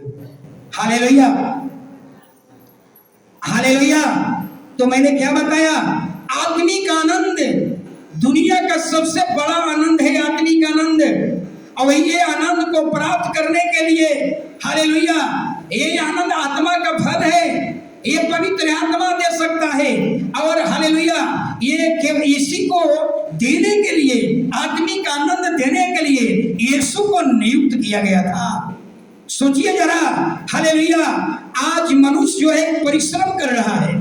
Hallelujah, hallelujah. तो मैंने क्या बताया? आत्मिक आनंद दुनिया का सबसे बड़ा आनंद है, आत्मिक आनंद। और ये आनंद को प्राप्त करने के लिए, हालेलुया, ये आनंद आत्मा का फल है, ये पवित्र आत्मा दे सकता है। और हालेलुया, ये केवल इसी को देने के लिए, आत्मिक आनंद देने के लिए यीशु को नियुक्त किया गया था। सोचिए जरा, हालेलुया, आज मनुष्य जो है परिश्रम कर रहा है,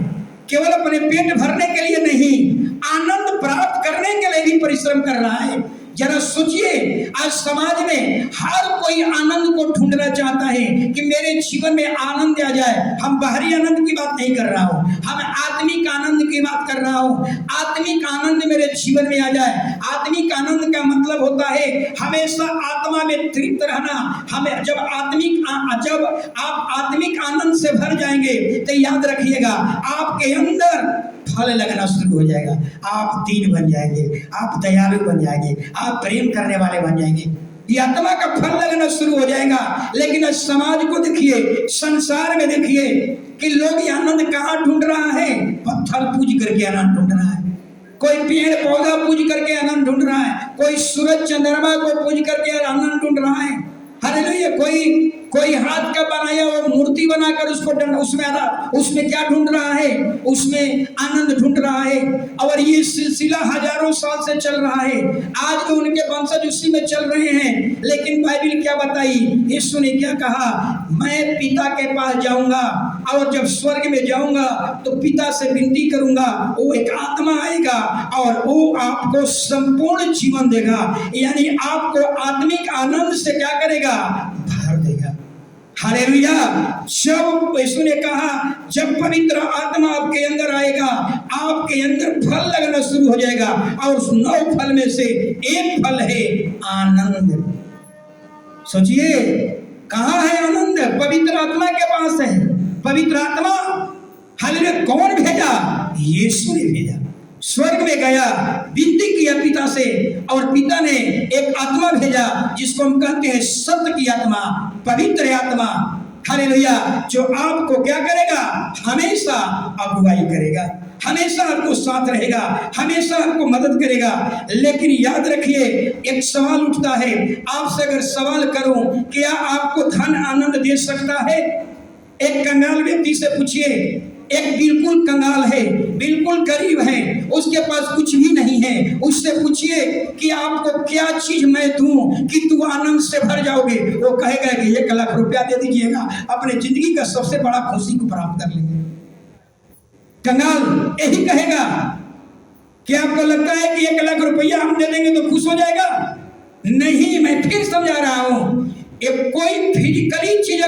केवल अपने पेट भरने के लिए नहीं, आनंद प्राप्त करने के लिए भी परिश्रम कर रहा है। जरा सोचिए, आज समाज में हर कोई आनंद को ढूंढना चाहता है कि मेरे जीवन में आनंद आ जाए। हम बाहरी आनंद की बात नहीं कर रहा हूँ, हम आत्मिक आनंद की बात कर रहा हूँ। आत्मिक आनंद मेरे जीवन में आ जाए। आत्मिक आनंद का मतलब होता है हमेशा आत्मा में तृप्त रहना। हमें जब आप आत्मिक आनंद से भर जाएंगे तो याद रखिएगा, आपके अंदर फल लगना शुरू हो जाएगा। आप दीन बन जाएंगे, आप दयालु बन जाएंगे, आप प्रेम करने वाले बन जाएंगे। ये आत्मा का फल लगना शुरू हो जाएगा। लेकिन समाज को देखिए, संसार में देखिए कि लोग ये आनंद कहाँ ढूंढ रहा है? पत्थर पूज करके आनंद ढूंढ रहा है, कोई पेड़ पौधा पूज करके आनंद ढूंढ रहा है, कोई सूरज चंद्रमा को पूज करके आनंद ढूंढ रहा है। हालेलुया, कोई हाथ का बनाया वो मूर्ति बनाकर उसमें क्या ढूंढ रहा है? उसमें आनंद ढूंढ रहा है। और ये सिलसिला हजारों साल से चल रहा है। आज भी उनके वंशज उसी में चल रहे हैं। लेकिन बाइबल क्या बताई? यीशु ने क्या कहा? मैं पिता के पास जाऊंगा और जब स्वर्ग में जाऊंगा तो पिता से विनती करूंगा, वो एक आत्मा आएगा और वो आपको संपूर्ण जीवन देगा। यानी आपको आत्मिक आनंद से क्या करेगा? भर देगा। हालेलुया। जब यीशु ने कहा, जब पवित्र आत्मा आपके अंदर आएगा, आपके अंदर फल लगना शुरू हो जाएगा। और उस 9 फल में से एक फल है आनंद। सोचिए, कहाँ है आनंद? पवित्र आत्मा के पास है। पवित्र आत्मा, हालेलुया, कौन भेजा? यीशु ने भेजा। स्वर्ग में गया, विनती किया पिता से, और पिता ने एक आत्मा भेजा जिसको हम कहते हैं सत्य की आत्मा, पवित्र आत्मा। हालेलुया, जो आपको क्या करेगा? हमेशा अगुवाई करेगा, हमेशा आपको साथ रहेगा, हमेशा आपको मदद करेगा। लेकिन याद रखिए, एक सवाल उठता है, आपसे अगर सवाल करूं, क्या आपको धन आनंद दे सकता है? एक कंगाल व्यक्ति से पूछिए, एक बिल्कुल कंगाल है, बिल्कुल गरीब है, उसके पास कुछ भी नहीं है, उससे पूछिए कि आपको क्या चीज मैं दूं कि तू आनंद से भर जाओगे? वो कहेगा कि 1 लाख रुपया दे दीजिएगा, अपने जिंदगी का सबसे बड़ा खुशी को प्राप्त कर लेंगे। कंगाल यही कहेगा। क्या आपको लगता है कि 1 लाख रुपया हम दे देंगे तो खुश हो जाएगा? नहीं, मैं फिर समझा रहा हूं, कोई फिजिकली चीज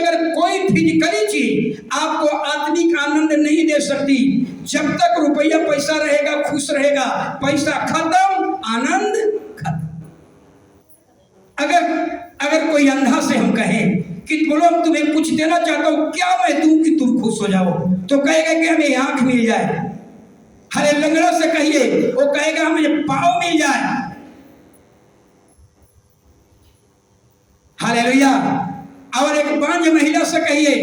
आपको आत्मिक आनंद नहीं दे सकती। जब तक रुपया पैसा रहेगा खुश रहेगा, पैसा खत्म आनंद खत्म। अगर कोई अंधा से हम कहें कि बोलो तुम्हें कुछ देना चाहता हूं, क्या मैं दूं कि तुम खुश हो जाओ? तो कहेगा कि हमें आंख मिल जाए। हरे लंगड़ा से कहिए, वो कहेगा हमें पाँव मिल जाए। हालेलुया। और एक बांझ महिला से कहिए,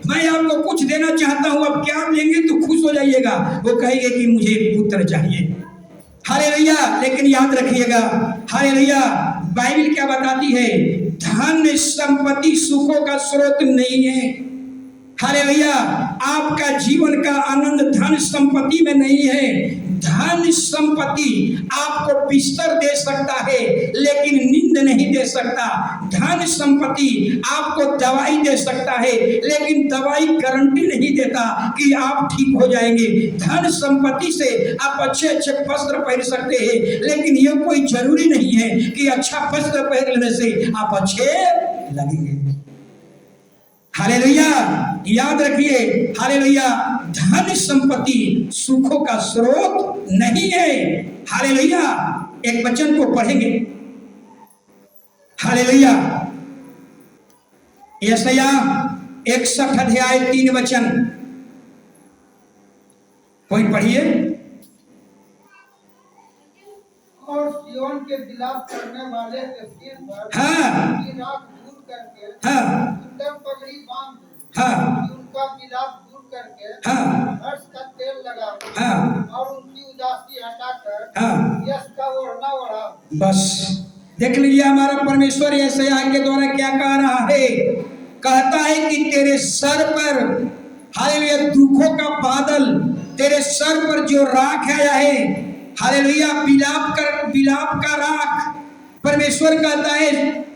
मैं आपको कुछ देना चाहता हूं, अब क्या लेंगे तो खुश हो जाइएगा? वो कहेंगे कि मुझे एक पुत्र चाहिए। हालेलुया। लेकिन याद रखिएगा, हालेलुया, बाइबल क्या बताती है? धन संपत्ति सुखों का स्रोत नहीं है। हालेलुया। आपका जीवन का आनंद धन संपत्ति में नहीं है। धन संपत्ति आपको बिस्तर दे सकता है लेकिन नींद नहीं दे सकता। धन संपत्ति आपको दवाई दे सकता है लेकिन दवाई गारंटी नहीं देता कि आप ठीक हो जाएंगे। धन संपत्ति से आप अच्छे अच्छे वस्त्र पहन सकते हैं, लेकिन यह कोई जरूरी नहीं है कि अच्छा वस्त्र पहन लेने से आप अच्छे लगेंगे। हालेलुया। याद रखिए, हालेलुया, धन संपत्ति सुखों का स्रोत नहीं है। हालेलुया। एक वचन को पढ़ेंगे, हालेलुया, यशाया 61 अध्याय 3 वचन, कोई पढ़िए। और सिय्योन के विलाप करने वाले के सिर पर हाँ, की राख दूर करके हाँ, उत्तम पगड़ी बांध हाँ कि उनका विलाप दूर करके हाँ हर्ष का तेल लगाओ हाँ और उनकी उदासी हटाकर हाँ। यश का ओढ़ना ओढ़ाओ। बस देख लीजिए हमारा परमेश्वर यशायाह के द्वारा क्या कह रहा है। कहता है कि तेरे सर पर हालेलुया दुखों का बादल, तेरे सर पर जो राख आया है, हालेलुया विलाप का राख। परमेश्वर कहता है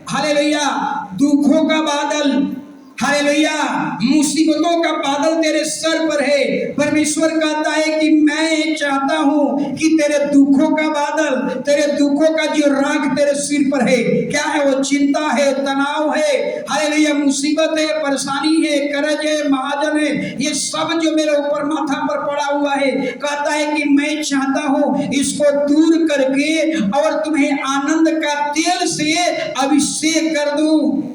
हालेलुया दुखों का बादल, हालेलुया मुसीबतों का बादल तेरे सर पर है। परमेश्वर कहता है कि मैं चाहता हूं कि तेरे दुखों का बादल, तेरे दुखों का जो राख तेरे सिर पर है, क्या है वो? चिंता है, तनाव है, हालेलुया मुसीबत है, परेशानी है, कर्ज है, महाजन है, ये सब जो मेरे ऊपर माथा पर पड़ा हुआ है, कहता है कि मैं चाहता हूं इसको दूर करके और तुम्हें आनंद का तेल से अभिषेक कर दूं।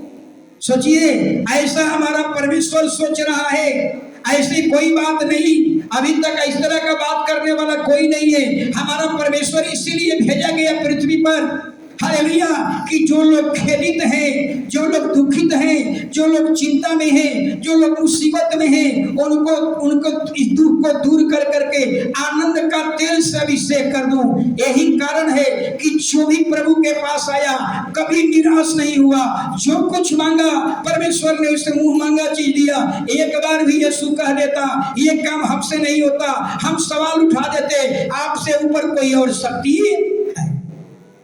सोचिए ऐसा हमारा परमेश्वर सोच रहा है। ऐसी कोई बात नहीं, अभी तक इस तरह का बात करने वाला कोई नहीं है। हमारा परमेश्वर इसीलिए भेजा गया पृथ्वी पर, हालेलुया, कि जो लोग खेदित हैं, जो लोग दुखित हैं, जो लोग चिंता में हैं, जो लोग मुसीबत में हैं, उनको इस दुख को दूर कर करके आनंद का तेल से अभिषेक कर दूं। यही कारण है कि जो भी प्रभु के पास आया कभी निराश नहीं हुआ। जो कुछ मांगा परमेश्वर ने उसे मुंह मांगा चीज दिया। एक बार भी यीशु कह देता ये काम हमसे नहीं होता, हम सवाल उठा देते आपसे ऊपर कोई और शक्ति है,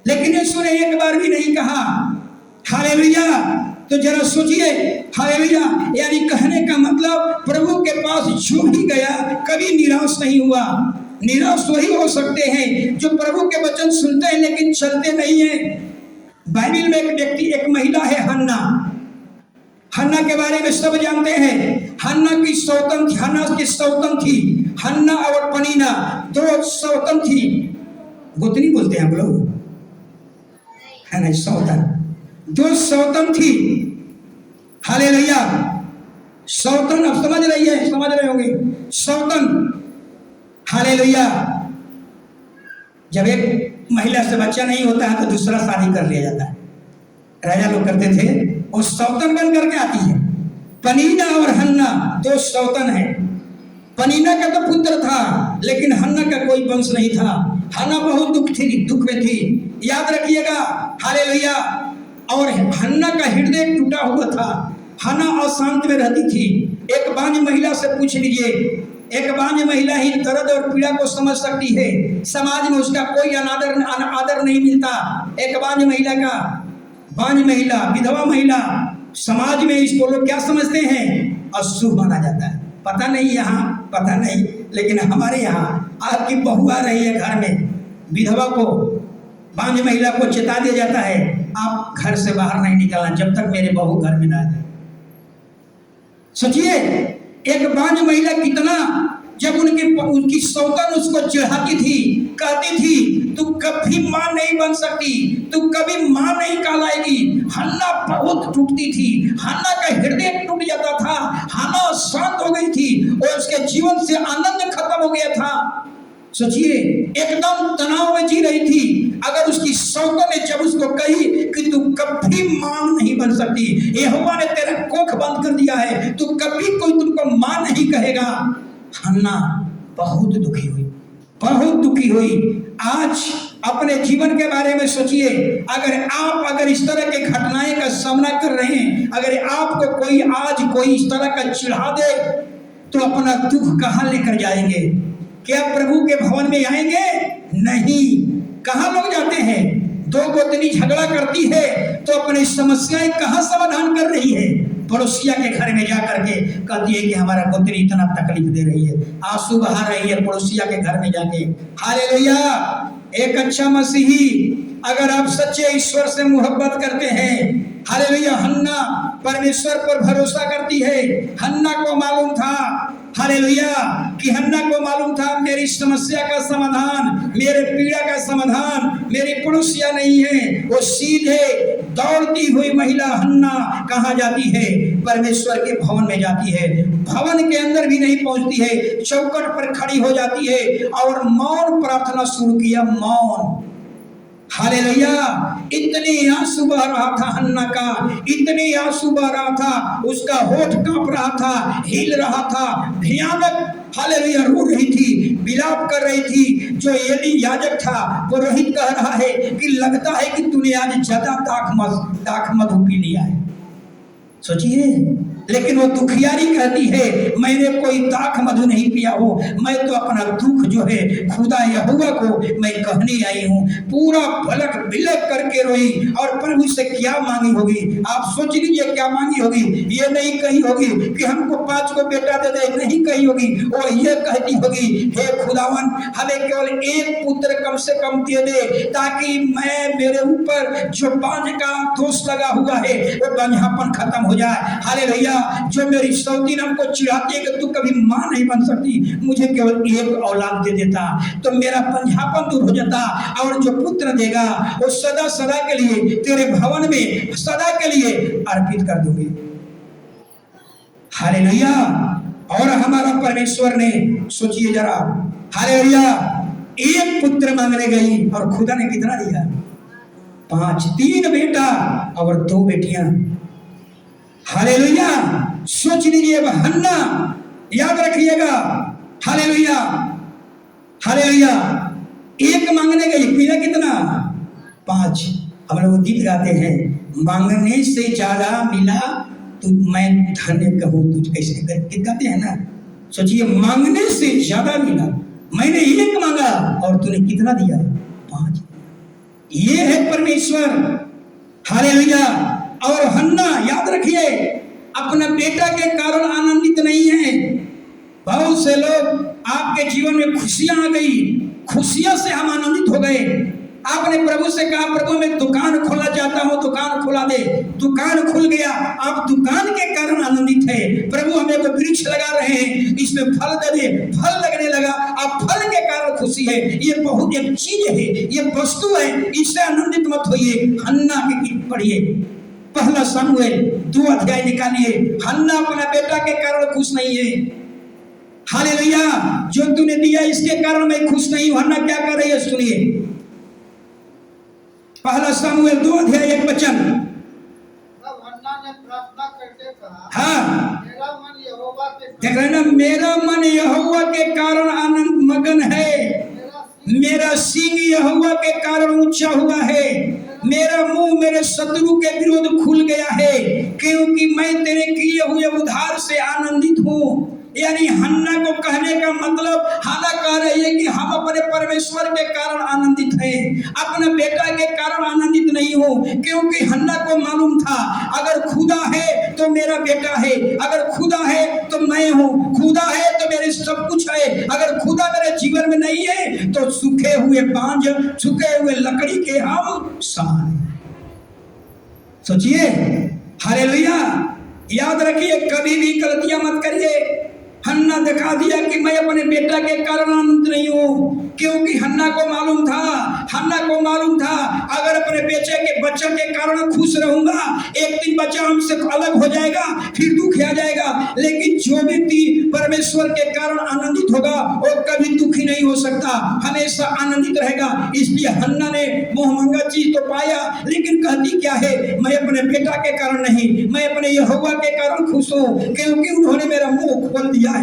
लेकिन यीशु ने एक बार भी नहीं कहा। हालेलुया। तो जरा सोचिए, हालेलुया, यानी कहने का मतलब प्रभु के पास जो भी गया कभी निराश नहीं हुआ। निराश वही हो सकते हैं जो प्रभु के वचन सुनते हैं लेकिन चलते नहीं है। बाइबल में एक व्यक्ति, एक महिला है हन्ना। हन्ना के बारे में सब जानते हैं। हन्ना की सौतन थी। हन्ना और पनीना दो सौतन थी। गोतनी बोलते हैं हम लोग, है ना? सौतन, दो सौतन थी। हालेलुया। सौतन, अब समझ रहे होंगे सौतन। हालेलुया। जब एक महिला से बच्चा नहीं होता है तो दूसरा शादी कर लिया जाता है। राजा लोग करते थे, वो सौतन बन करके आती है। पनीना और हन्ना दो सौतन है। पनीना का तो पुत्र था लेकिन हन्ना का कोई वंश नहीं था। हन्ना बहुत दुख में थी, याद रखिएगा। हालेलुया। और हन्ना का हृदय टूटा हुआ था। हन्ना अशांत में रहती थी। एक बांझ महिला से पूछ लीजिए, एक बांझ महिला ही दर्द और पीड़ा को समझ सकती है। समाज में उसका कोई आदर नहीं मिलता। एक बांझ महिला का, बांझ महिला, विधवा महिला, समाज में इसको लोग क्या समझते हैं? अशुभ माना जाता है। पता नहीं यहाँ, पता नहीं, लेकिन हमारे यहाँ आपकी बहू आ रही है घर में, विधवा को, बांझ महिला को चेता दिया जाता है आप घर से बाहर नहीं निकलना जब तक मेरे बहू घर में ना आ जाए। सोचिए एक बांझ महिला कितना, जब उनकी सौतन उसको चिढ़ाती थी, कहती थी तू कभी मां नहीं बन सकती, तू कभी मां नहीं कहलाएगी। हन्ना बहुत टूटती थी। हन्ना का हृदय टूट जाता था। हन्ना शांत हो गई थी और उसके जीवन से आनंद खत्म हो गया था। सोचिए एकदम तनाव में जी रही थी। अगर उसकी सौतन ने जब उसको कही कि तू कभी मां नहीं बन सकती, यहोवा ने तेरा कोख बंद कर दिया है, तू कभी कोई तुमको मां नहीं कहेगा, हन्ना बहुत दुखी हुई, बहुत दुखी हुई। आज अपने जीवन के बारे में सोचिए, अगर इस तरह के घटनाएं का सामना कर रहे हैं, अगर आपको कोई इस तरह का चिढ़ा दे तो अपना दुख कहाँ लेकर जाएंगे? क्या प्रभु के भवन में आएंगे? नहीं। कहाँ लोग जाते हैं? दो गोतनी झगड़ा करती है तो अपनी समस्याएं कहाँ समाधान कर रही है? पड़ोसिया के घर में जा करके कहती है कि हमारा गोतनी इतना तकलीफ दे रही है, आंसू बहा रही है पड़ोसिया के घर में जाके। हालेलुया। एक अच्छा मसीही, अगर आप सच्चे ईश्वर से मोहब्बत करते हैं, हालेलुया, हन्ना परमेश्वर पर भरोसा करती है। हन्ना को मालूम था, हालेलुया, कि हन्ना को मालूम था मेरी समस्या का समाधान, मेरे पीड़ा का समाधान मेरी पड़ोसिया नहीं है। वो सीधे दौड़ती हुई महिला हन्ना कहाँ जाती है? परमेश्वर के भवन में जाती है। भवन के अंदर भी नहीं पहुंचती है, चौखट पर खड़ी हो जाती है और मौन प्रार्थना शुरू किया। मौन, हालेलुया। इतने आंसू बह रहा था हन्ना का, इतने आंसू बह रहा था, उसका होठ कांप रहा था, हिल रहा था, भयानक हालेलुया रो रही थी, विलाप कर रही थी। जो एली याजक था वो रोहित कह रहा है कि लगता है कि तूने आज ज्यादा दाख मधु पी लिया है। सोचिए, लेकिन वो दुखियारी कहती है मैंने कोई दाख मधु नहीं पिया हो, मैं तो अपना दुख जो है खुदा यहोवा को मैं कहने आई हूँ। पूरा भलक बिलक करके रोई और प्रभु से क्या मांगी होगी, आप सोच लीजिए क्या मांगी होगी। ये नहीं कही होगी कि हमको 5 को बेटा दे दे, नहीं कही होगी, वो ये कहती होगी हे खुदावन हमें केवल एक पुत्र कम से कम दे दे, ताकि मैं मेरे ऊपर जो बांझ का दोष लगा हुआ है वो बांझापन खत्म हो जाए। हालेलुया। जो मेरी सौतीन हमको चिढ़ाती है कि तू कभी मां नहीं बन सकती, मुझे केवल एक औलाद दे देता तो मेरा पंजापन दूर हो जाता, और जो पुत्र देगा वो सदा सदा के लिए तेरे भवन में सदा के लिए अर्पित कर दूंगी। हालेलुया। और हमारा परमेश्वर ने, सोचिए जरा, हालेलुया, एक पुत्र मांगने गई और खुदा ने कितना दिया? 5, 3 बेटा और 2 बेटियां। हालेलुया। सोच लीजिए अब हन्ना, याद रखिएगा, हालेलुया, हालेलुया, एक मांगने गई, मिला कितना? 5। हम लोग गीत गाते हैं, मांगने से ज्यादा मिला तो मैं धन्य कहूँ तुझ, कैसे गीत गाते हैं ना। सोचिए, मांगने से ज्यादा मिला, मैंने एक मांगा और तूने कितना दिया? 5। ये है परमेश्वर। हालेलुया। और हन्ना, याद रखिए, अपना बेटा के कारण आनंदित नहीं है। बहुत से लोग आपके जीवन में खुशियां आ गई, खुशियों से हम आनंदित हो गए। आपने प्रभु से कहा प्रभु मैं दुकान खोलना चाहता हूं, दुकान खुला दे, दुकान खुल गया, आप दुकान के कारण आनंदित है। प्रभु हमें कोई वृक्ष लगा रहे हैं, इसमें फल दे दे, फल लगने लगा, आप फल के कारण खुशी है। ये बहुत एक चीज है, ये वस्तु है, इससे आनंदित मत होइए। हन्ना के गीत पढ़िए, 1 शमूएल 2 अध्याय निकालिए। हन्ना अपना बेटा के कारण खुश नहीं है। हालेलुया। जो तूने दिया इसके कारण मैं खुश नहीं हूं। हन्ना क्या कर रही है सुनिए, 1 शमूएल 2 अध्याय 1 वचन। तब हन्ना ने प्रार्थना करके कहा, हाँ, मेरा मन यहोवा के देख रहे ना, मेरा मन यहोवा के कारण आनंद मगन है, मेरा सींग यहोवा के कारण ऊंचा हुआ है, मेरा मुंह मेरे शत्रु के विरोध खुल गया है, क्योंकि मैं तेरे किए हुए उद्धार से आनंदित हूँ। यानी हन्ना को कहने का मतलब, हन्ना कह रही है कि हम अपने परमेश्वर के कारण आनंदित हैं, अपने बेटा के कारण आनंदित नहीं हो। क्योंकि हन्ना को मालूम था अगर खुदा है तो मेरा बेटा है, अगर खुदा है तो मैं हूँ, खुदा है तो मेरे सब कुछ है, अगर खुदा मेरे जीवन में नहीं है तो सूखे हुए बांझ, सूखे हुए लकड़ी के हम समान। सोचिए, हालेलुया। याद रखिए, कभी भी गलतियां मत करिए। हन्ना दिखा दिया कि मैं अपने बेटा के कारण आनंद नहीं हूँ, क्योंकि हन्ना को मालूम था अगर अपने बच्चे के कारण खुश रहूंगा, एक दिन बच्चा हमसे अलग हो जाएगा, फिर दुख आ जाएगा। लेकिन जो व्यक्ति परमेश्वर के कारण आनंदित होगा वो कभी दुखी नहीं हो सकता, हमेशा आनंदित रहेगा। इसलिए हन्ना ने मोहमंगा चीज तो पाया, लेकिन कहती क्या है, मैं अपने बेटा के कारण नहीं, मैं अपने यहोवा के कारण खुश हूँ, क्योंकि उन्होंने मेरा मुंह खोल दिया है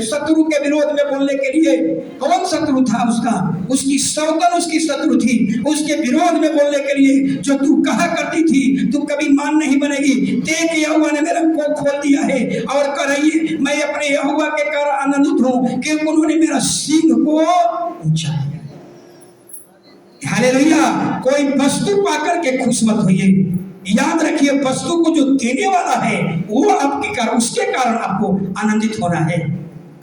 शत्रु के विरोध में बोलने के लिए। कौन शत्रु था उसका? उसकी सौतन उसकी शत्रु थी, उसके विरोध में बोलने के लिए। जो तू कहा करती थी तू कभी मान नहीं बनेगी, देख यहोवा ने मेरा मुंह खोल दिया है, और कह रही है मैं अपने यहोवा के कारण आनंदित हूँ, क्योंकि उन्होंने मेरा सींग को ऊंचा किया। हालेलुया। कोई वस्तु पाकर के खुश मत होइए। याद रखिए, वस्तु को जो देने वाला है वो आपके कारण, उसके कारण आपको आनंदित होना है।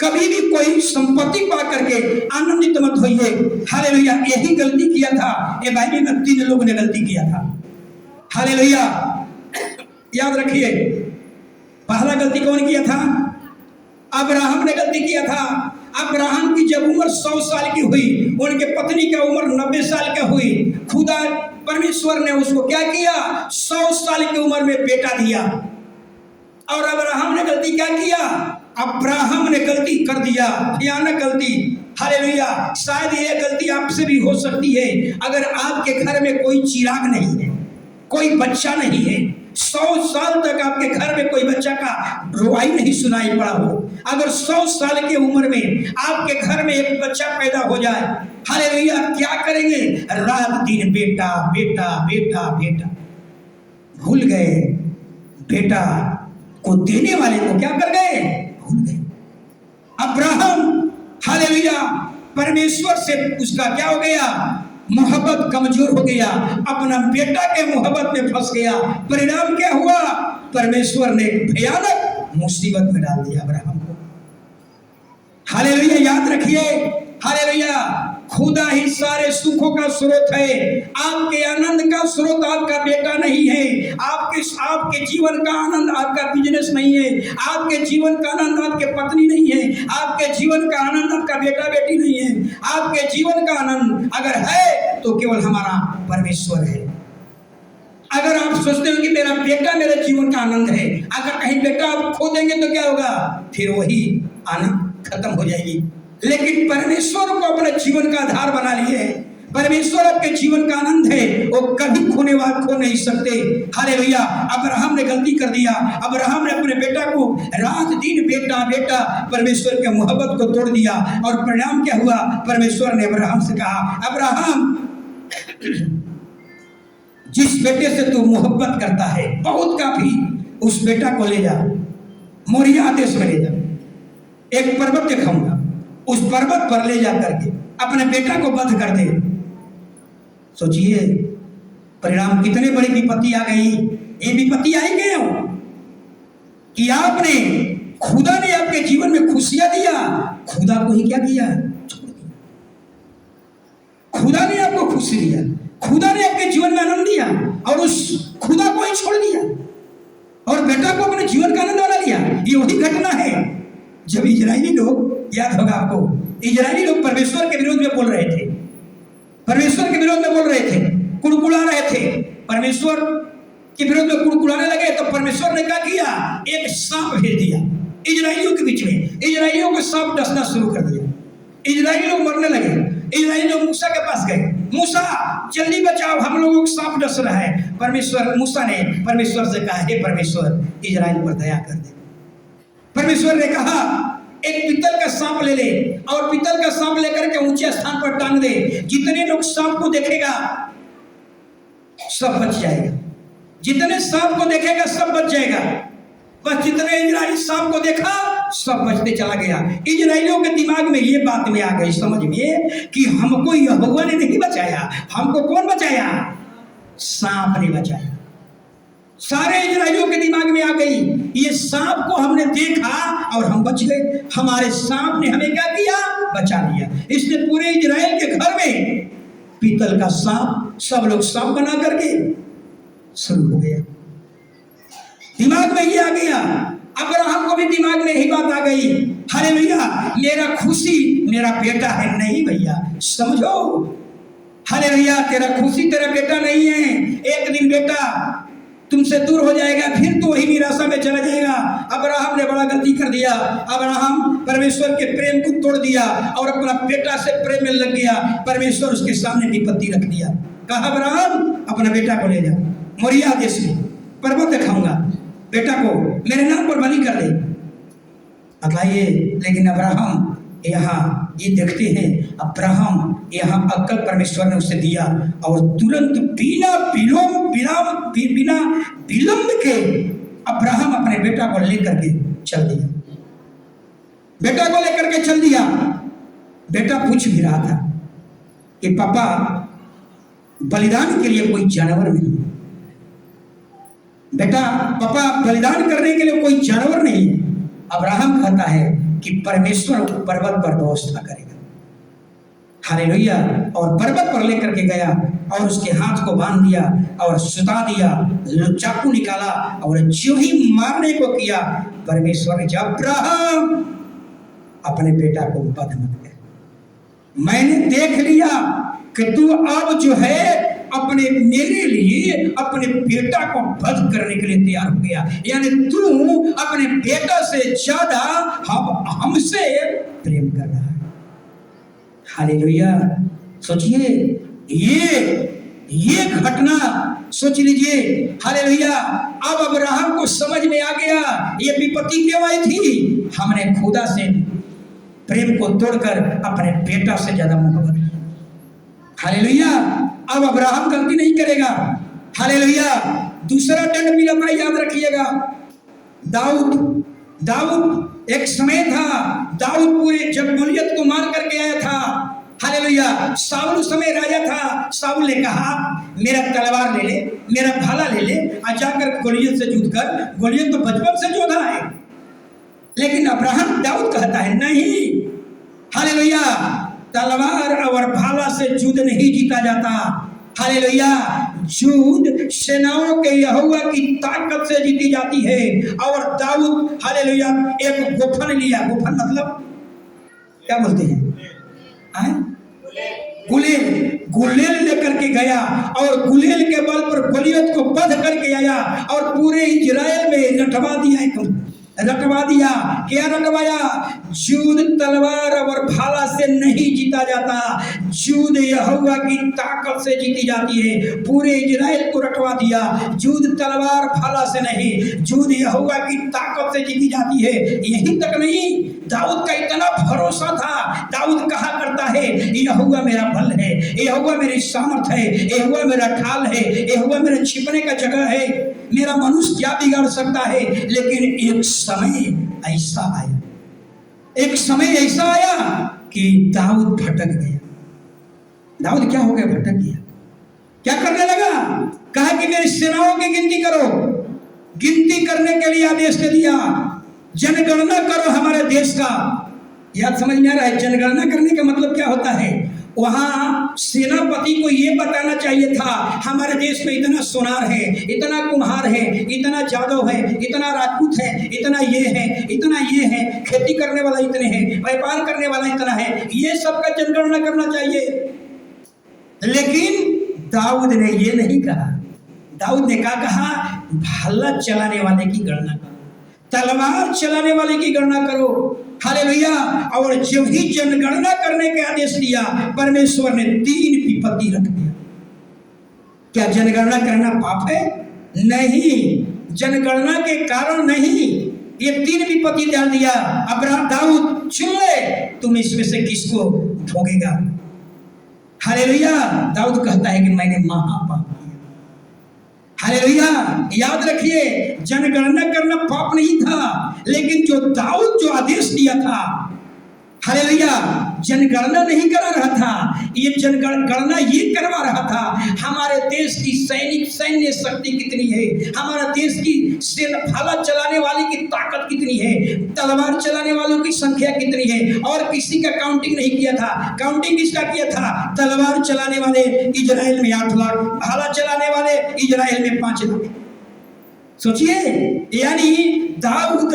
कभी भी कोई संपत्ति पा करके आनंदित मत होइए। हालेलुया। यही गलती किया था ये बाइबल में 3 लोगों ने गलती किया था। हालेलुया। याद रखिए, पहला गलती कौन किया था? अब्राहम ने गलती किया था। अब्राहम की जब उम्र 100 साल की हुई, उनके पत्नी का उम्र 90 साल का हुई, खुदा परमेश्वर ने उसको क्या किया? 100 साल की उम्र में बेटा दिया। और अब्राहम ने गलती क्या किया? अब्राहम ने गलती कर दिया, भयानक गलती। हालेलुया। शायद ये गलती आपसे भी हो सकती है। अगर आपके घर में कोई चिराग नहीं है, कोई बच्चा नहीं है, 100 साल तक आपके घर में कोई बच्चा का रोवाई नहीं सुनाई पड़ा हो, अगर 100 साल की उम्र में आपके घर में एक बच्चा पैदा हो जाए, हालेलुया, क्या करेंगे? रात दिन बेटा बेटा बेटा बेटा। भूल गए बेटा को देने वाले को, क्या कर गए? भूल गए। अब्राहम, हालेलुया, परमेश्वर से उसका क्या हो गया? मोहब्बत कमजोर हो गया, अपना बेटा के मोहब्बत में फंस गया। परिणाम क्या हुआ? परमेश्वर ने भयानक मुसीबत में डाल दिया अब्राहम को। हालेलुया, याद रखिए, हालेलुया, खुदा ही सारे सुखों का स्रोत है। आपके आनंद का स्रोत आपका बेटा नहीं है। आपके जीवन का आनंद आपका बिजनेस नहीं है। आपके जीवन का आनंद आपके पत्नी नहीं है। आपके जीवन का आनंद आपका बेटा बेटी नहीं है। आपके जीवन का आनंद अगर है तो केवल हमारा परमेश्वर है। अगर आप सोचते हो कि मेरा बेटा मेरे जीवन का आनंद है, अगर कहीं बेटा आप खो देंगे तो क्या होगा? फिर वही आनंद खत्म हो जाएगी। लेकिन परमेश्वर को अपने जीवन का आधार बना लिए, परमेश्वर आपके जीवन का आनंद है, वो कभी खो नहीं सकते। हालेलुया। अब्राहम ने गलती कर दिया। अब्राहम ने अपने बेटा को रात दिन बेटा बेटा परमेश्वर के मोहब्बत को तोड़ दिया, और परिणाम क्या हुआ? परमेश्वर ने अब्राहम से कहा, अब्राहम, जिस बेटे से तू मोहब्बत करता है, बहुत काफी, उस बेटा को ले जा, मोरिया देश में ले जा, एक पर्वत दिखाऊंगा, उस पर्वत पर ले जा करके अपने बेटा को वध कर दे। सोचिए परिणाम, कितने बड़ी विपत्ति आ गई। ये विपत्ति आई क्यों? कि आपने, खुदा ने आपके जीवन में खुशियां दिया, खुदा को ही क्या किया? छोड़ दिया। खुदा ने आपको खुशी दिया, खुदा ने आपके जीवन में आनंद दिया, और उस खुदा को ही छोड़ दिया और बेटा को अपने जीवन का आनंद बना लिया। ये वही घटना है जब इजरायली लोग, याद होगा आपको, इजरायली लोग परमेश्वर के विरोध में बोल रहे थे, परमेश्वर के विरोध में बोल रहे थे, कुड़कुड़ा रहे थे, परमेश्वर के विरोध में कुड़कुड़ाने लगे। तो परमेश्वर ने क्या किया? एक सांप भेज दिया इजरायलियों के बीच में। इजरायलियों को सांप डसना शुरू कर दिया, इजरायली लोग मरने लगे। इजरायली लोग मूसा के पास गए, मूसा जल्दी बचाओ, हम लोगों को सांप डस रहा है। मूसा ने परमेश्वर से कहा, हे परमेश्वर, इजराइल पर दया कर दे। परमेश्वर ने कहा, एक पीतल का सांप ले ले, और पीतल का सांप लेकर के ऊंचे स्थान पर टांग दे। जितने लोग सांप को देखेगा सब बच जाएगा, जितने सांप को देखेगा सब बच जाएगा। बस जितने इजरायली सांप को देखा सब बचते चला गया। इजरायलियों के दिमाग में ये बात में आ गई समझ में कि हमको यहोवा ने नहीं बचाया, हमको कौन बचाया? सांप ने बचाया। सारे इजरायलियों के दिमाग में आ गई, ये सांप को हमने देखा और हम बच गए, हमारे सांप ने हमें क्या किया? बचा लिया। इसलिए पूरे इजराइल के घर में पीतल का सांप, सब लोग सांप बना करके शुरू हो गया। दिमाग में ये आ गया। अब्राहम को भी दिमाग में यही बात आ गई, हालेलुया, मेरा खुशी मेरा बेटा है। नहीं भैया, समझो, हालेलुया, तेरा खुशी तेरा बेटा नहीं है। एक दिन बेटा तुमसे दूर हो जाएगा, फिर तो वही निराशा में चला जाएगा। अब्राहम ने बड़ा गलती कर दिया। अब्राहम परमेश्वर के प्रेम को तोड़ दिया और अपना बेटा से प्रेम में लग गया। परमेश्वर उसके सामने विपत्ति रख दिया। कहा, अब्राहम, अपना बेटा को ले जा, मोरिया देश में पर्वत दिखाऊंगा, बेटा को मेरे नाम पर बलि कर दे। बताइए, लेकिन अब्राहम यहाँ ये देखते हैं, अब्राहम यहाँ अक्ल परमेश्वर ने उसे दिया, और तुरंत बिना विलंब के अब्राहम अपने बेटा को लेकर के चल दिया। बेटा को लेकर के चल दिया। बेटा पूछ भी रहा था कि पापा, बलिदान के लिए कोई जानवर नहीं? बेटा, पापा, बलिदान करने के लिए कोई जानवर नहीं। अब्राहम कहता है कि परमेश्वर पर्वत पर व्यवस्था करेगा। हालेलुया। और पर्वत पर लेकर के गया और उसके हाथ को बांध दिया और सुता दिया, चाकू निकाला और जो ही मारने को किया, परमेश्वर ने कहा, अब्राहम, अपने बेटा को वध मत कर। मैंने देख लिया कि तू अब जो है अपने मेरे लिए अपने बेटा को वध करने के लिए तैयार हो गया। यानी तू अपने बेटा से ज्यादा हमसे प्रेम कर रहा है। हालेलुया। सोचिए, ये घटना सोच लीजिए। हालेलुया। अब अब्राहम को समझ में आ गया ये विपत्ति क्यों आई थी। हमने खुदा से प्रेम को तोड़कर अपने बेटा से ज्यादा मोहब्बत की। हालेलुया। अब अब्राहम गलती नहीं करेगा। हालेलुया। दूसरा दंड मिला था, याद रखिएगा। दाऊद एक समय था, दाऊद पूरे जब गोलियत को मार करके आया था। हालेलुया। शाऊल उस समय राजा था। शाऊल ने कहा मेरा तलवार ले ले, मेरा भाला ले ले और जाकर गोलियत से युद्ध कर। गोलियत तो बचपन से जोधा है, लेकिन अब्राहम दाऊद कहता है नहीं। हालेलुया। तलवार और भाला से युद्ध नहीं जीता जाता। हालेलुया। युद्ध सेनाओं के यहोवा की ताकत से जीती जाती है। और दाऊद हालेलुया एक गोफन लिया। गोफन मतलब क्या बोलते हैं? गुलेल लेकर के गया और गुलेल के बल पर गोलियत को बंध करके आया और पूरे इजराइल में रटवा दिया। क्या रटवाया? युद्ध तलवार और भाला से नहीं जीता जाता, युद्ध यहोवा की ताकत से जीती जाती है। पूरे इजराइल को रटवा दिया। युद्ध तलवार भाला से नहीं, युद्ध यहोवा की ताकत से जीती जाती है। यहीं तक नहीं, दाऊद का इतना भरोसा था। दाऊद कहा करता है यहोवा मेरा बल है, यहोवा मेरी सामर्थ है, यहोवा मेरा ढाल है, यहोवा मेरे छिपने का जगह है। मेरा मनुष्य क्या बिगाड़ सकता है? लेकिन एक समय ऐसा आया कि दाऊद भटक गया। दाऊद क्या हो गया? भटक गया। क्या करने लगा? कहा कि मेरी सेनाओं की गिनती करो। गिनती करने के लिए आदेश दे दिया। जनगणना करो हमारे देश का। याद समझ में आ रहा है? जनगणना करने का मतलब क्या होता है? वहां सेनापति को यह बताना चाहिए था हमारे देश में इतना सोनार है, इतना कुम्हार है, इतना जादव है, इतना राजपूत है, इतना ये है, खेती करने वाला इतने हैं, व्यापार करने वाला इतना है। ये सबका जनगणना करना चाहिए। लेकिन दाऊद ने ये नहीं कहा। दाऊद ने क्या कहा? भाला चलाने वाले की गणना करो, तलवार चलाने वाले की गणना करो। हालेलुया। और जब ही जनगणना करने के आदेश दिया, परमेश्वर ने 3 विपत्ति रख दिया। क्या जनगणना करना पाप है? नहीं, जनगणना के कारण नहीं, ये 3 विपत्ति डाल दिया। अब्राहम दाऊद चुन ले, तुम इसमें से किसको भोगेगा। हालेलुया। दाऊद कहता है कि मैंने महापाप किया। हालेलुया। याद रखिए, जनगणना करना पाप नहीं था, लेकिन जो दाऊद जो आदेश दिया था, हालेलुया, जनगणना नहीं करा रहा था, ये जनगणना ये करवा रहा था हमारे देश की सैन्य शक्ति कितनी है, हमारा देश की सेना भाला चलाने वाले की ताकत कितनी है, तलवार चलाने वालों की संख्या कितनी है। और किसी का काउंटिंग नहीं किया था। काउंटिंग किसका किया था? तलवार चलाने वाले इजराइल में 8 लाख, भाला चलाने वाले इजराइल में 5 लाख। सोचिए, यानी दाऊद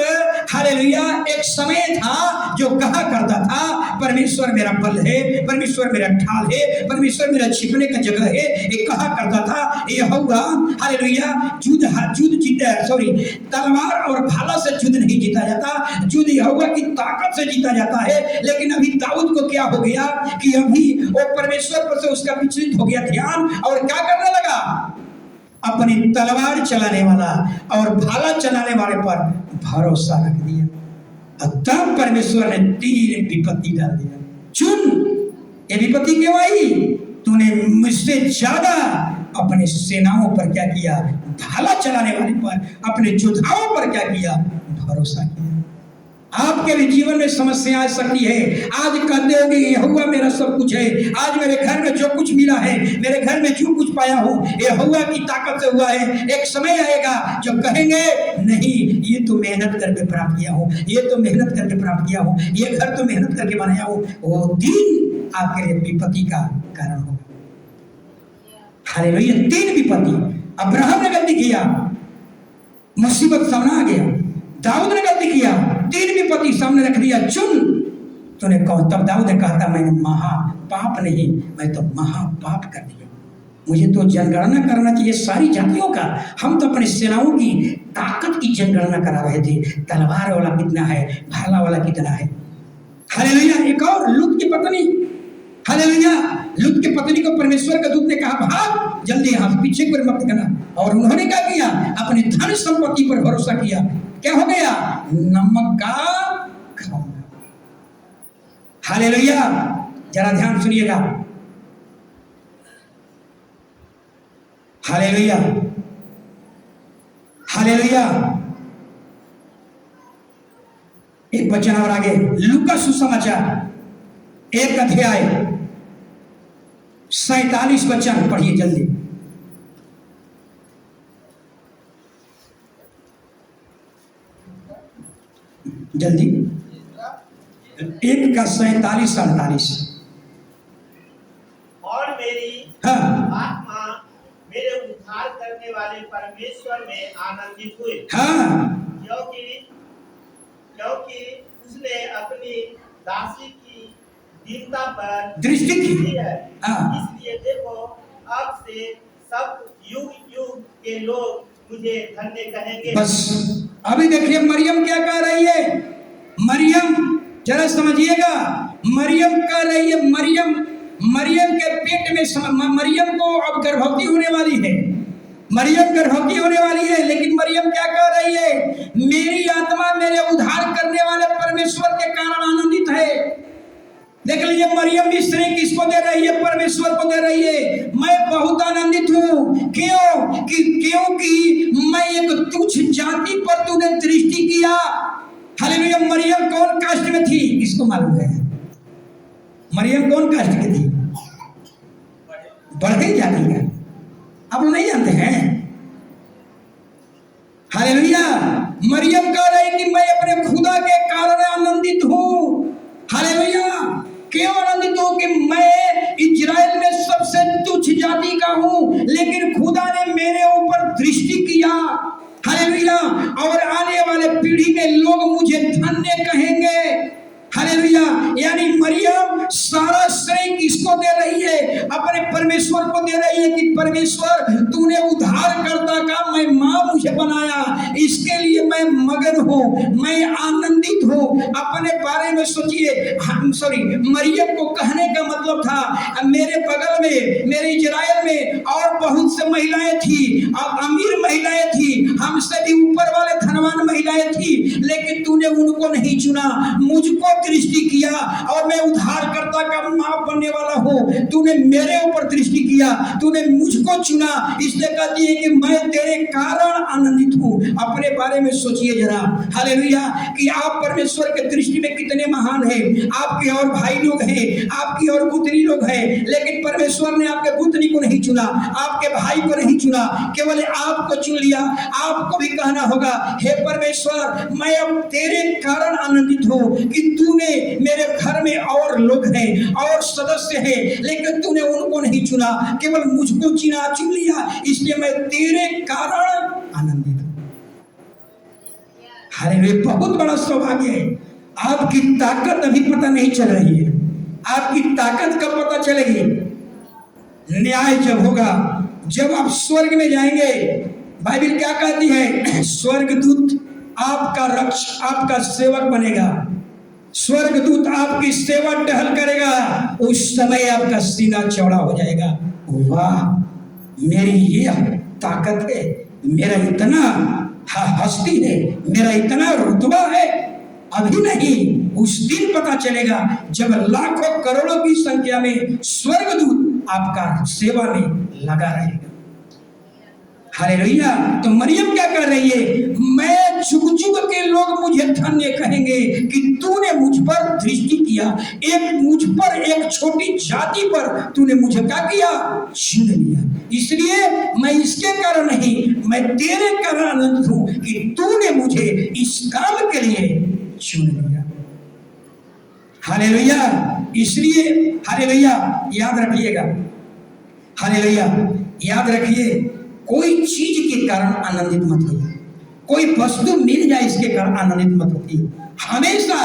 हालेलुया एक समय था जो कहा करता था परमेश्वर मेरा बल है, परमेश्वर मेरा ढाल है, परमेश्वर मेरा छिपने का जगह है। ये कहा करता था यहोवा हालेलुया। तलवार और भाला से युद्ध नहीं जीता जाता, युद्ध यहोवा की ताकत से जीता जाता है। लेकिन अभी दाऊद को क्या हो गया कि अभी वो परमेश्वर पर से उसका विचलित हो गया ध्यान, और क्या करने लगा? अपनी तलवार चलाने वाला और भाला चलाने वाले पर भरोसा रख दिया। और तब परमेश्वर ने 3 विपत्ति डाल दिया। चुन, ये विपत्ति क्यों आई? तूने मुझसे ज्यादा अपने सेनाओं पर क्या किया? भाला चलाने वाले पर, अपने योद्धाओं पर क्या किया? भरोसा किया। आपके भी जीवन में समस्या आ सकती है। आज कहते हो कि यहोवा मेरा सब कुछ है, आज मेरे घर में जो कुछ मिला है, मेरे घर में जो कुछ पाया हूँ, यहोवा की ताकत से हुआ है। एक समय आएगा जो कहेंगे नहीं, ये तो मेहनत करके प्राप्त किया हूँ, ये तो मेहनत करके प्राप्त किया हूँ, ये घर तो मेहनत करके बनाया हूँ। वो दिन आपके लिए विपत्ति का कारण होगा। हालेलुया। 3 विपत्ति। अब्राहम ने गलती किया, मुसीबत सामने आ गया। दाऊद ने गलती किया, 3 विपत्ति सामने रख दिया। चुन, तूने कहा। तब दाऊद ने कहा था मैंने महापाप नहीं, मैं तो महापाप कर दिया। मुझे तो जनगणना करना चाहिए सारी जातियों का। हम तो अपनी सेनाओं की ताकत की जनगणना करा रहे थे, तलवार वाला कितना है, भाला वाला कितना है। हालेलुया। एक और लूत की पत्नी हालेलुया। लूत की पत्नी को परमेश्वर का दूत ने कहा भाग जल्दी यहाँ से, पीछे पर मत करना। और उन्होंने क्या किया? अपने धन संपत्ति पर भरोसा किया। क्या हो गया? नमक का खाना। हालेलुया। जरा ध्यान सुनिएगा। Hallelujah, hallelujah. एक वचन और आगे, लूका सुसमाचार 1 अध्याय 47 वचन पढ़िए जल्दी। जल्दी, 1 का 47 48। और मेरी हाँ आत्मा मेरे उद्धार करने वाले परमेश्वर में आनंदित हुई, हाँ क्योंकि उसने अपनी दासी की दीनता पर दृष्टि की है। हाँ। इसलिए देखो, अब से सब युग युग के लोग मुझे धन्य कहेंगे। बस अभी देखिए मरियम क्या कह रही है। मरियम जरा समझिएगा, मरियम कह रही है, मरियम के पेट में मरियम को अब गर्भवती होने वाली है। मरियम गर्भवती होने वाली है, लेकिन मरियम क्या कह रही है? मेरी आत्मा मेरे उद्धार करने वाले परमेश्वर के कारण आनंदित है। देख लीजिए मरियम भी श्रेय किसको दे रही है? परमेश्वर को दे रही है। मैं बहुत आनंदित हूँ। क्योंकि मैं एक तुच्छ जाति पर तूने दृष्टि किया। हालेलुया। मरियम कौन कास्ट में थी? किसको मालूम है? मरियम कौन कास्ट की थी? बढ़ गई जाति का। आप लोग नहीं जानते हैं? हालेलुया। मरियम कह रही कि मैं अपने खुदा के कारण आनंदित हूँ। हालेलुया। क्यों आनंदित हूँ? कि मैं इजराइल में सबसे तुच्छ जाति का हूँ, लेकिन खुदा ने मेरे ऊपर दृष्टि किया। हालेलुया। और आने वाले पीढ़ी में लोग मुझे धन्य कहेंगे। हालेलुया। यानी मरियम सारा श्रेय किसको दे रही है? अपने परमेश्वर को दे रही है कि परमेश्वर तूने उद्धारकर्ता का मैं मां मुझे बनाया, इसके लिए मैं मगन हूँ, मैं आनंदित हूँ। अपने बारे में सोचिए। मरियम को कहने का मतलब था मेरे बगल में, मेरे इजराइल में और बहुत से महिलाएं थी, और अमीर महिलाएं थी, हमसे भी ऊपर वाले धनवान महिलाएं थी, लेकिन तूने उनको नहीं चुना, मुझको दृष्टि किया और मैं उद्धारकर्ता का मां बनने वाला हूँ। तूने मेरे ऊपर दृष्टि किया, तूने मुझको चुना, इसलिए कहती है कि मैं तेरे कारण आनंदित हूँ। अपने बारे में सोचिए जरा। हालेलुया। कि आप परमेश्वर के दृष्टि में कितने महान हैं। आपके और भाई लोग हैं, आपकी और पुत्री लोग हैं, लेकिन परमेश्वर ने आपके पुत्री को नहीं चुना, आपके भाई को नहीं चुना, केवल आपको चुन लिया। आपको भी कहना होगा, हे परमेश्वर मैं अब तेरे कारण आनंदित हूँ कि तूने मेरे घर में और लोग हैं और सदस्य हैं, लेकिन तूने उनको नहीं चुना, केवल मुझको चुन लिया, इसलिए मैं तेरे कारण आनंदित हूँ। हालेलुया। बहुत बड़ा सौभाग्य है। आपकी ताकत अभी पता नहीं चल रही है। आपकी ताकत कब पता चलेगी? न्याय जब होगा, जब आप स्वर्ग में जाएंगे। बाइबल क्या कहती है? स्वर्गदूत आपका आपका सेवक बनेगा, स्वर्गदूत आपकी सेवा टहल करेगा, उस समय आपका सीना चौड़ा हो जाएगा। वाह, मेरी ये ताकत है, मेरा इतना हस्ती है, मेरा इतना रुतबा है। अभी नहीं, उस दिन पता चलेगा जब लाखों करोड़ों की संख्या में स्वर्गदूत आपका सेवा में लगा रहेगा। हालेलुया। तो मरियम क्या कर रही है? मैं झुक झुक के लोग मुझे धन्य कहेंगे कि तूने मुझ पर दृष्टि किया, मुझ पर एक छोटी जाति पर तूने मुझे क्या किया? चुन लिया। इसलिए मैं इसके कारण नहीं, मैं तेरे कारण आनंदित हूं कि तूने मुझे इस काम के लिए चुन लिया। हालेलुया। इसलिए हालेलुया याद रखिएगा, हालेलुया याद रखिए, कोई चीज के कारण आनंदित मत होइए, कोई वस्तु मिल जाए इसके कारण आनंदित मत होइए। हमेशा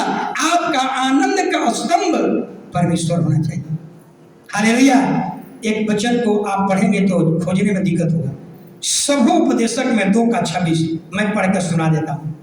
आपका आनंद का स्तंभ परमेश्वर होना चाहिए। हालेलुया। एक वचन को आप पढ़ेंगे तो खोजने में दिक्कत होगा। सभोपदेशक में 2 का 26 मैं पढ़कर सुना देता हूँ।